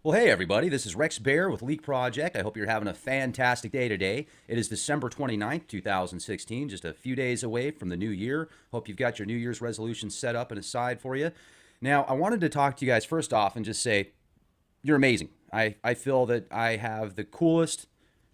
Well, hey, everybody. This is Rex Bear with Leak Project. I hope you're having a fantastic day today. It is December 29th, 2016, just a few days away from the new year. Hope you've got your New Year's resolutions set up and aside for you. Now, I wanted to talk to you guys first off and just say, you're amazing. I feel that I have the coolest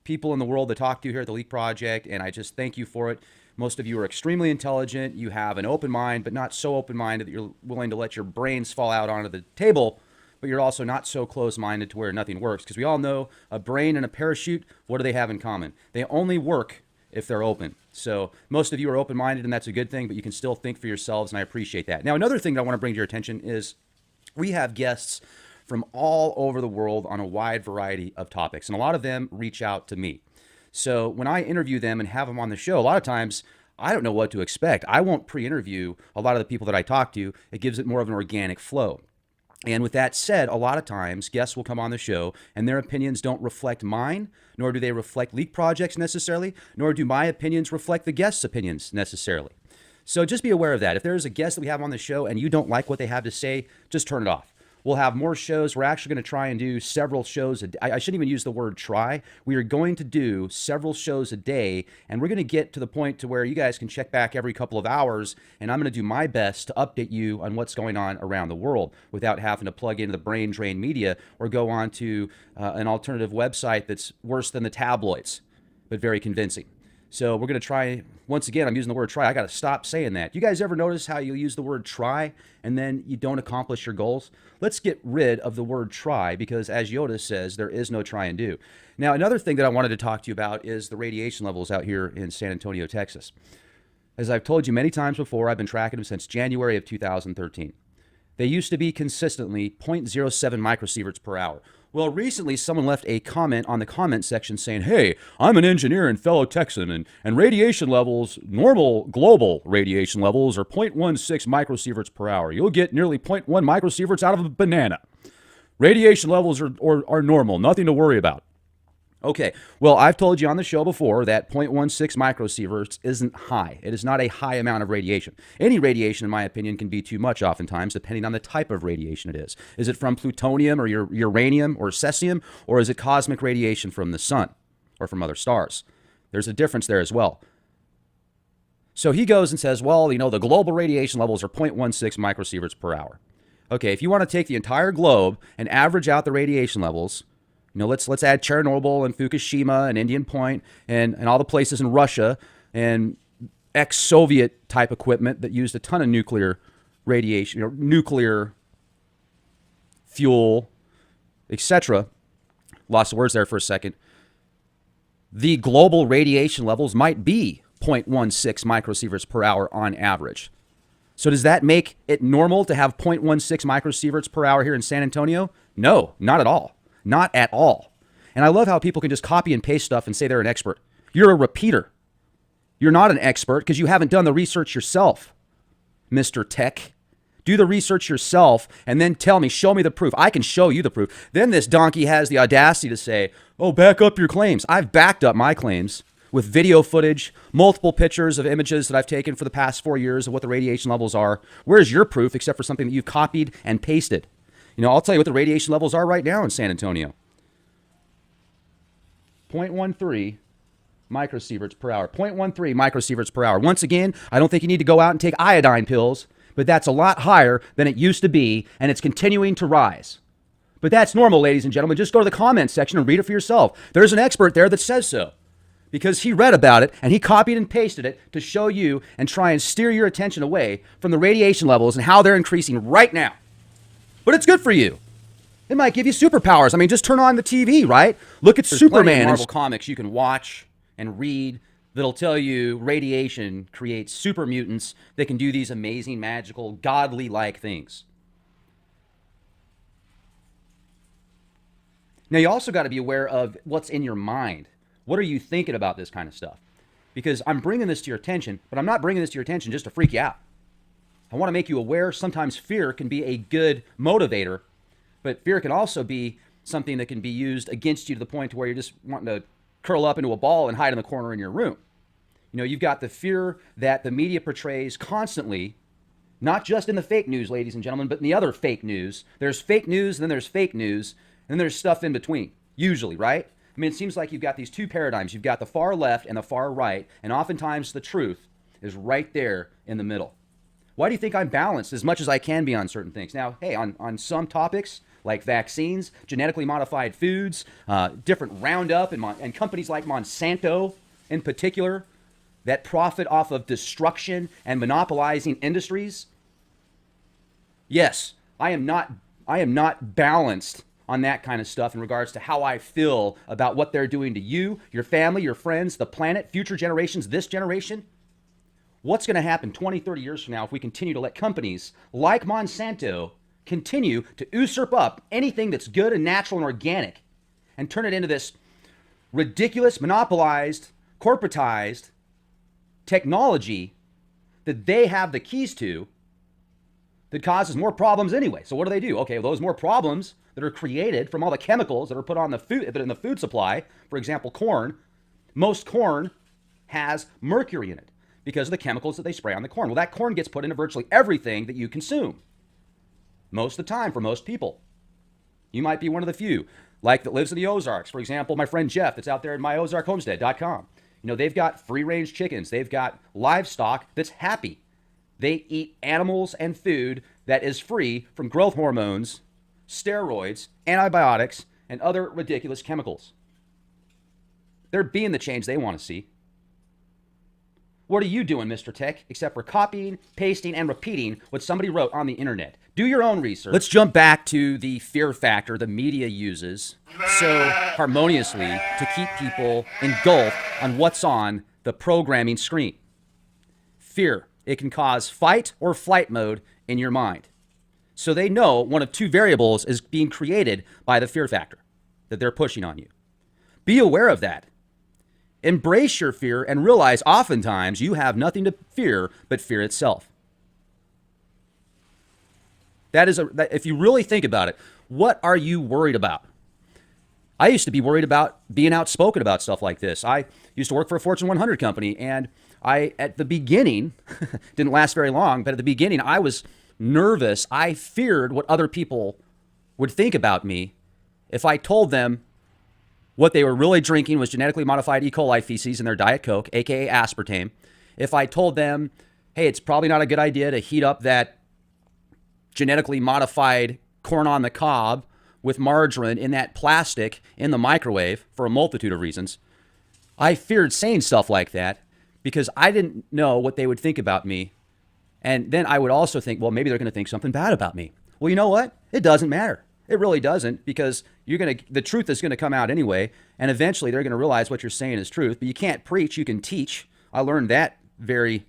people in the world to talk to here at the Leak Project, and I just thank you for it. Most of you are extremely intelligent. You have an open mind, but not so open minded that you're willing to let your brains fall out onto the table, but you're also not so close-minded to where nothing works. Because we all know a brain and a parachute, what do they have in common? They only work if they're open. So most of you are open-minded, and that's a good thing, but you can still think for yourselves, and I appreciate that. Now, another thing that I want to bring to your attention is we have guests from all over the world on a wide variety of topics, and a lot of them reach out to me. So when I interview them and have them on the show, a lot of times I don't know what to expect. I won't pre-interview a lot of the people that I talk to. It gives it more of an organic flow. And with that said, a lot of times guests will come on the show and their opinions don't reflect mine, nor do they reflect Leak Projects necessarily, nor do my opinions reflect the guests' opinions necessarily. So just be aware of that. If there's a guest that we have on the show and you don't like what they have to say, just turn it off. We'll have more shows. We're actually going to try and do several shows a day. I shouldn't even use the word try. We are going to do several shows a day, and we're going to get to the point to where you guys can check back every couple of hours, and I'm going to do my best to update you on what's going on around the world without having to plug into the brain drain media or go on to an alternative website that's worse than the tabloids, but very convincing. So we're going to try, once again, I'm using the word try. I got to stop saying that. You guys ever notice how you use the word try and then you don't accomplish your goals? Let's get rid of the word try because, as Yoda says, there is no try and do. Now, another thing that I wanted to talk to you about is the radiation levels out here in San Antonio, Texas. As I've told you many times before, I've been tracking them since January of 2013. They used to be consistently 0.07 microsieverts per hour. Well, recently someone left a comment on the comment section saying, hey, I'm an engineer and fellow Texan, and radiation levels, normal global radiation levels, are 0.16 microsieverts per hour. You'll get nearly zero point 0.1 microsieverts out of a banana. Radiation levels are normal, nothing to worry about. Okay, well, I've told you on the show before that 0.16 microsieverts isn't high. It is not a high amount of radiation. Any radiation, in my opinion, can be too much oftentimes, depending on the type of radiation it is. Is it from plutonium or uranium or cesium, or is it cosmic radiation from the sun or from other stars? There's a difference there as well. So he goes and says, well, the global radiation levels are 0.16 microsieverts per hour. Okay, if you want to take the entire globe and average out the radiation levels, let's add Chernobyl and Fukushima and Indian Point and all the places in Russia and ex-Soviet type equipment that used a ton of nuclear radiation, nuclear fuel, etc. Lost of words there for a second. The global radiation levels might be 0.16 microsieverts per hour on average. So does that make it normal to have 0.16 microsieverts per hour here in San Antonio? No, not at all. Not at all. And I love how people can just copy and paste stuff and say they're an expert. You're a repeater. You're not an expert because you haven't done the research yourself, Mr. Tech. Do the research yourself and then tell me, show me the proof. I can show you the proof. Then this donkey has the audacity to say, oh, back up your claims. I've backed up my claims with video footage, multiple pictures of images that I've taken for the past 4 years of what the radiation levels are. Where's your proof except for something that you've copied and pasted? I'll tell you what the radiation levels are right now in San Antonio. 0.13 microsieverts per hour. 0.13 microsieverts per hour. Once again, I don't think you need to go out and take iodine pills, but that's a lot higher than it used to be, and it's continuing to rise. But that's normal, ladies and gentlemen. Just go to the comments section and read it for yourself. There's an expert there that says so because he read about it and he copied and pasted it to show you and try and steer your attention away from the radiation levels and how they're increasing right now. But it's good for you. It might give you superpowers. I mean, just turn on the TV, right? Look at Superman. Of Marvel comics you can watch and read that'll tell you radiation creates super mutants that can do these amazing, magical, godly-like things. Now, you also got to be aware of what's in your mind. What are you thinking about this kind of stuff? Because I'm bringing this to your attention, but I'm not bringing this to your attention just to freak you out. I want to make you aware sometimes fear can be a good motivator, but fear can also be something that can be used against you to the point to where you're just wanting to curl up into a ball and hide in the corner in your room. You've got the fear that the media portrays constantly, not just in the fake news, ladies and gentlemen, but in the other fake news. There's fake news, and then there's fake news, And there's stuff in between, usually, right? I mean, it seems like you've got these two paradigms. You've got the far left and the far right, and oftentimes the truth is right there in the middle. Why do you think I'm balanced as much as I can be on certain things? Now, hey, on some topics like vaccines, genetically modified foods, different Roundup, and companies like Monsanto in particular that profit off of destruction and monopolizing industries, yes, I am not balanced on that kind of stuff in regards to how I feel about what they're doing to you, your family, your friends, the planet, future generations, this generation. What's going to happen 20, 30 years from now if we continue to let companies like Monsanto continue to usurp up anything that's good and natural and organic and turn it into this ridiculous, monopolized, corporatized technology that they have the keys to that causes more problems anyway? So what do? Okay, well, those more problems that are created from all the chemicals that are put on the food, that in the food supply, for example, corn, most corn has mercury in it because of the chemicals that they spray on the corn. Well, that corn gets put into virtually everything that you consume most of the time for most people. You might be one of the few, like that lives in the Ozarks. For example, my friend Jeff that's out there at myozarkhomestead.com. You know, they've got free-range chickens. They've got livestock that's happy. They eat animals and food that is free from growth hormones, steroids, antibiotics, and other ridiculous chemicals. They're being the change they want to see. What are you doing, Mr. Tech, except for copying, pasting, and repeating what somebody wrote on the internet? Do your own research. Let's jump back to the fear factor the media uses so harmoniously to keep people engulfed on what's on the programming screen. Fear. It can cause fight or flight mode in your mind. So they know one of two variables is being created by the fear factor that they're pushing on you. Be aware of that. Embrace your fear and realize oftentimes you have nothing to fear but fear itself. If you really think about it, what are you worried about? I used to be worried about being outspoken about stuff like this. I used to work for a Fortune 100 company, and at the beginning, didn't last very long, but at the beginning, I was nervous. I feared what other people would think about me if I told them what they were really drinking was genetically modified E. coli feces in their Diet Coke, aka aspartame. If I told them, hey, it's probably not a good idea to heat up that genetically modified corn on the cob with margarine in that plastic in the microwave for a multitude of reasons. I feared saying stuff like that because I didn't know what they would think about me. And then I would also think, well, maybe they're going to think something bad about me. Well, you know what? It doesn't matter. It really doesn't, because the truth is going to come out anyway, and eventually they're going to realize what you're saying is truth. But you can't preach, you can teach. I learned that very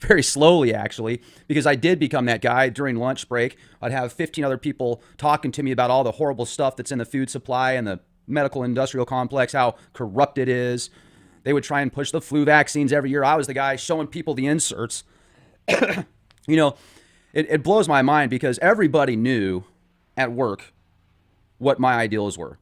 very slowly, actually, because I did become that guy during lunch break. I'd have 15 other people talking to me about all the horrible stuff that's in the food supply and the medical industrial complex, how corrupt it is. They would try and push the flu vaccines every year. I was the guy showing people the inserts. You know, it blows my mind because everybody knew at work what my ideals were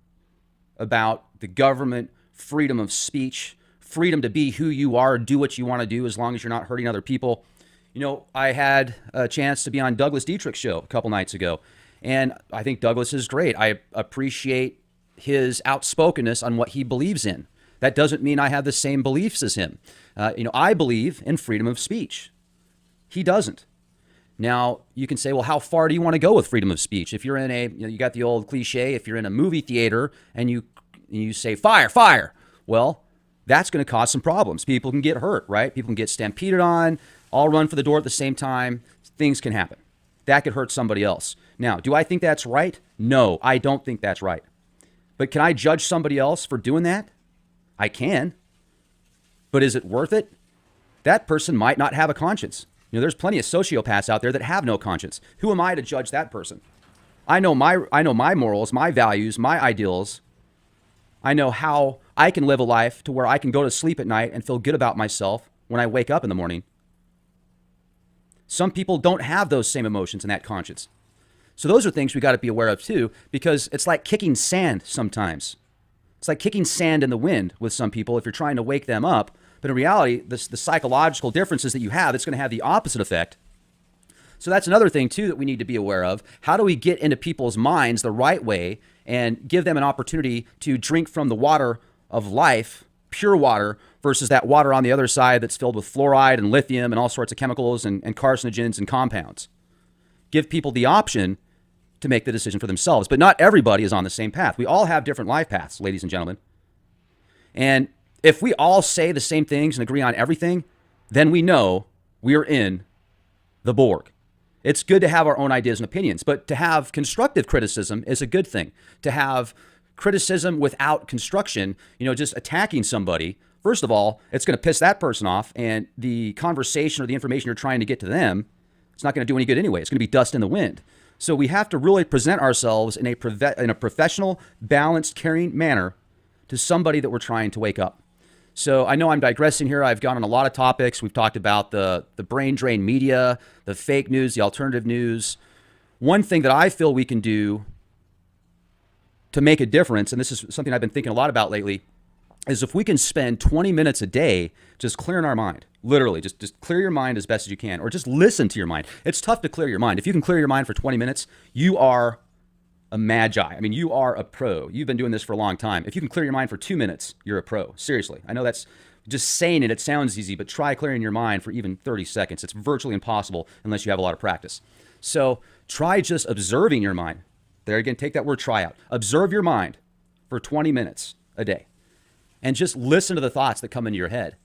about the government, freedom of speech, freedom to be who you are, do what you want to do as long as you're not hurting other people. You know, I had a chance to be on Douglas Dietrich's show a couple nights ago, and I think Douglas is great. I appreciate his outspokenness on what he believes in. That doesn't mean I have the same beliefs as him. I believe in freedom of speech. He doesn't. Now, you can say, well, how far do you want to go with freedom of speech? If you're in you got the old cliche, if you're in a movie theater and you say, fire, fire, well, that's going to cause some problems. People can get hurt, right? People can get stampeded on, all run for the door at the same time. Things can happen. That could hurt somebody else. Now, do I think that's right? No, I don't think that's right. But can I judge somebody else for doing that? I can. But is it worth it? That person might not have a conscience. There's plenty of sociopaths out there that have no conscience. Who am I to judge that person? I know my morals, my values, my ideals. I know how I can live a life to where I can go to sleep at night and feel good about myself when I wake up in the morning. Some people don't have those same emotions and that conscience. So those are things we got to be aware of too, because it's like kicking sand sometimes. It's like kicking sand in the wind with some people if you're trying to wake them up. But in reality, the psychological differences that you have, it's going to have the opposite effect So that's another thing too that we need to be aware of. How do we get into people's minds the right way and give them an opportunity to drink from the water of life, pure water, versus that water on the other side that's filled with fluoride and lithium and all sorts of chemicals and carcinogens and compounds? Give people the option to make the decision for themselves. But not everybody is on the same path. We all have different life paths, ladies and gentlemen. And if we all say the same things and agree on everything, then we know we are in the Borg. It's good to have our own ideas and opinions, but to have constructive criticism is a good thing. To have criticism without construction, just attacking somebody, first of all, it's going to piss that person off, and the conversation or the information you're trying to get to them, it's not going to do any good anyway. It's going to be dust in the wind. So we have to really present ourselves in a professional, balanced, caring manner to somebody that we're trying to wake up. So I know I'm digressing here. I've gone on a lot of topics. We've talked about the brain drain media, the fake news, the alternative news. One thing that I feel we can do to make a difference, and this is something I've been thinking a lot about lately, is if we can spend 20 minutes a day just clearing our mind. Literally, just clear your mind as best as you can, or just listen to your mind. It's tough to clear your mind. If you can clear your mind for 20 minutes, you are a magi. I mean, you are a pro. You've been doing this for a long time. If you can clear your mind for 2 minutes, you're a pro. Seriously. I know that's just saying it. It sounds easy, but try clearing your mind for even 30 seconds. It's virtually impossible unless you have a lot of practice. So try just observing your mind. There again, take that word try out. Observe your mind for 20 minutes a day and just listen to the thoughts that come into your head.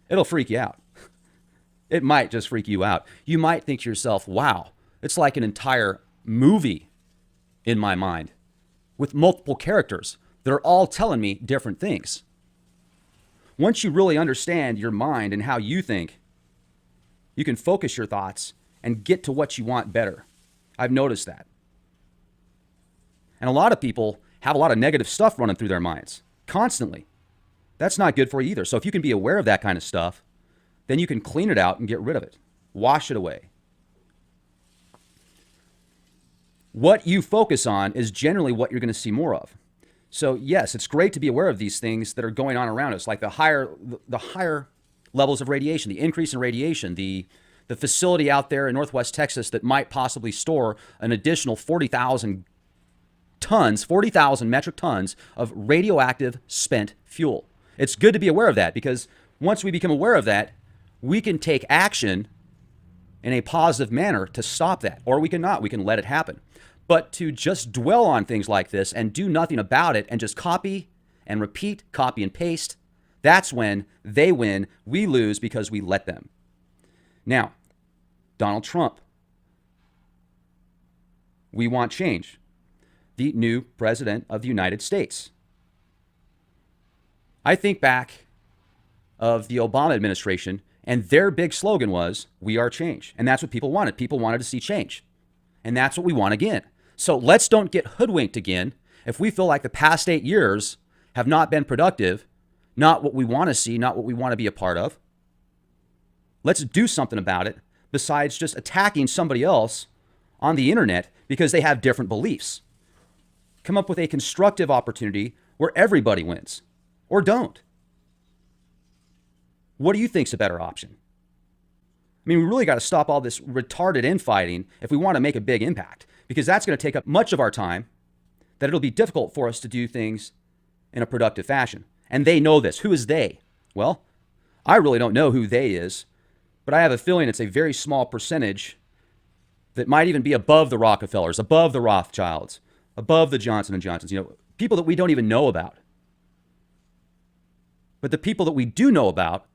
It'll freak you out. It might just freak you out. You might think to yourself, wow, it's like an entire movie in my mind with multiple characters that are all telling me different things. Once you really understand your mind and how you think, you can focus your thoughts and get to what you want better. I've noticed that. And a lot of people have a lot of negative stuff running through their minds constantly. That's not good for you either. So if you can be aware of that kind of stuff, then you can clean it out and get rid of it. Wash it away. What you focus on is generally what you're going to see more of. So yes, it's great to be aware of these things that are going on around us, like the higher levels of radiation, the increase in radiation, the facility out there in Northwest Texas that might possibly store an additional 40,000 metric tons of radioactive spent fuel. It's good to be aware of that, because once we become aware of that, we can take action in a positive manner to stop that, or we can not. We can let it happen. But to just dwell on things like this and do nothing about it and just copy and repeat, copy and paste, that's when they win, we lose because we let them. Now, Donald Trump. We want change. The new president of the United States. I think back of the Obama administration, and their big slogan was, "We are change." And that's what people wanted. People wanted to see change. And that's what we want again. So let's don't get hoodwinked again. If we feel like the past 8 years have not been productive, not what we want to see, not what we want to be a part of, let's do something about it besides just attacking somebody else on the internet because they have different beliefs. Come up with a constructive opportunity where everybody wins, or don't. What do you think's a better option? I mean, we really got to stop all this retarded infighting if we want to make a big impact, because that's going to take up much of our time, that it'll be difficult for us to do things in a productive fashion. And they know this. Who is they? Well, I really don't know who they is, but I have a feeling it's a very small percentage that might even be above the Rockefellers, above the Rothschilds, above the Johnson & Johnsons, people that we don't even know about. But the people that we do know about,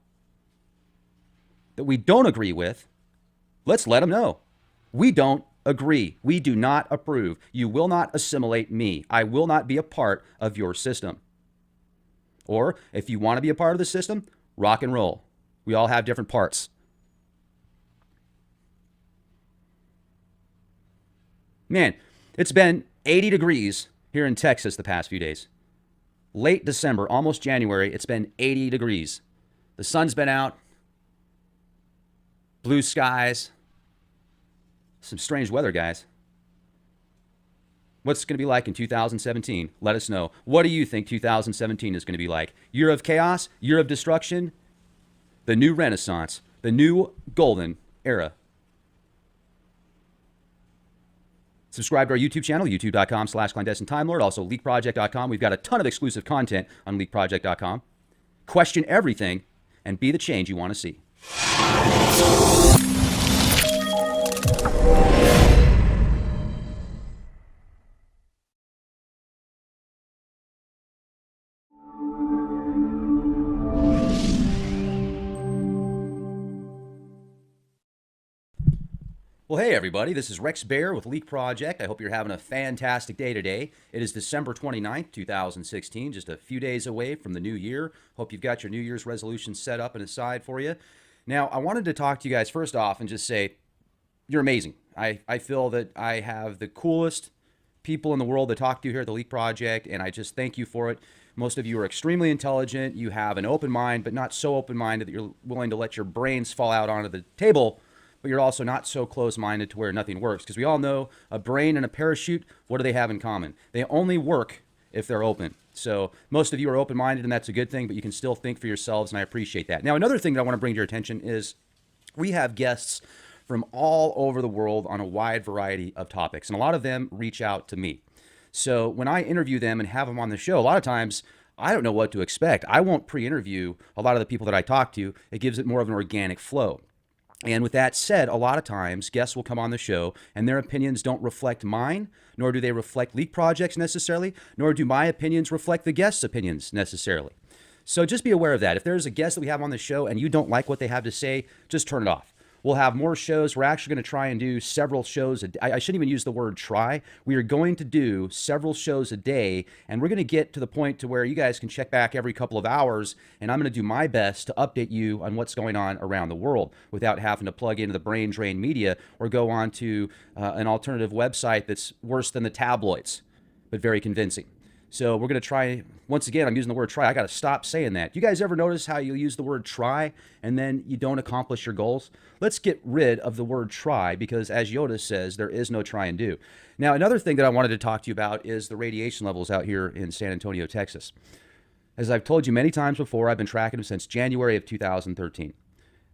that we don't agree with, let's let them know. We don't agree. We do not approve. You will not assimilate me. I will not be a part of your system. Or if you want to be a part of the system, rock and roll. We all have different parts. Man, it's been 80 degrees here in Texas the past few days. Late December, almost January, it's been 80 degrees. The sun's been out. Blue skies. Some strange weather, guys. What's it going to be like in 2017? Let us know. What do you think 2017 is going to be like? Year of chaos? Year of destruction? The new Renaissance? The new golden era? Subscribe to our YouTube channel, youtube.com/clandestine Time Lord. Also, leakproject.com. We've got a ton of exclusive content on leakproject.com. Question everything and be the change you want to see. Well, hey, everybody. This is Rex Bear with Leak Project. I hope you're having a fantastic day today. It is December 29th, 2016, just a few days away from the new year. Hope you've got your New Year's resolutions set up and aside for you. Now, I wanted to talk to you guys first off and just say, you're amazing. I feel that I have the coolest people in the world to talk to here at the Leak Project, and I just thank you for it. Most of you are extremely intelligent. You have an open mind, but not so open-minded that you're willing to let your brains fall out onto the table, but you're also not so close-minded to where nothing works. Because we all know a brain and a parachute, what do they have in common? They only work if they're open. So most of you are open-minded, and that's a good thing, but you can still think for yourselves, and I appreciate that. Now, another thing that I want to bring to your attention is we have guests from all over the world on a wide variety of topics, and a lot of them reach out to me. So when I interview them and have them on the show, a lot of times I don't know what to expect. I won't pre-interview a lot of the people that I talk to. It gives it more of an organic flow. And with that said, a lot of times guests will come on the show and their opinions don't reflect mine, nor do they reflect Leak Projects necessarily, nor do my opinions reflect the guests' opinions necessarily. So just be aware of that. If there's a guest that we have on the show and you don't like what they have to say, just turn it off. We'll have more shows. We're actually going to try and do several shows. I shouldn't even use the word try. We are going to do several shows a day, and we're going to get to the point to where you guys can check back every couple of hours, and I'm going to do my best to update you on what's going on around the world without having to plug into the brain drain media or go on to an alternative website that's worse than the tabloids, but very convincing. So we're going to try, once again, I'm using the word try. I got to stop saying that. You guys ever notice how you use the word try and then you don't accomplish your goals? Let's get rid of the word try because, as Yoda says, there is no try and do. Now, another thing that I wanted to talk to you about is the radiation levels out here in San Antonio, Texas. As I've told you many times before, I've been tracking them since January of 2013.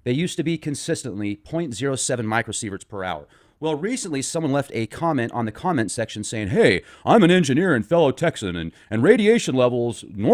They used to be consistently 0.07 microsieverts per hour. Well, recently someone left a comment on the comment section saying, hey, I'm an engineer and fellow Texan, and radiation levels normally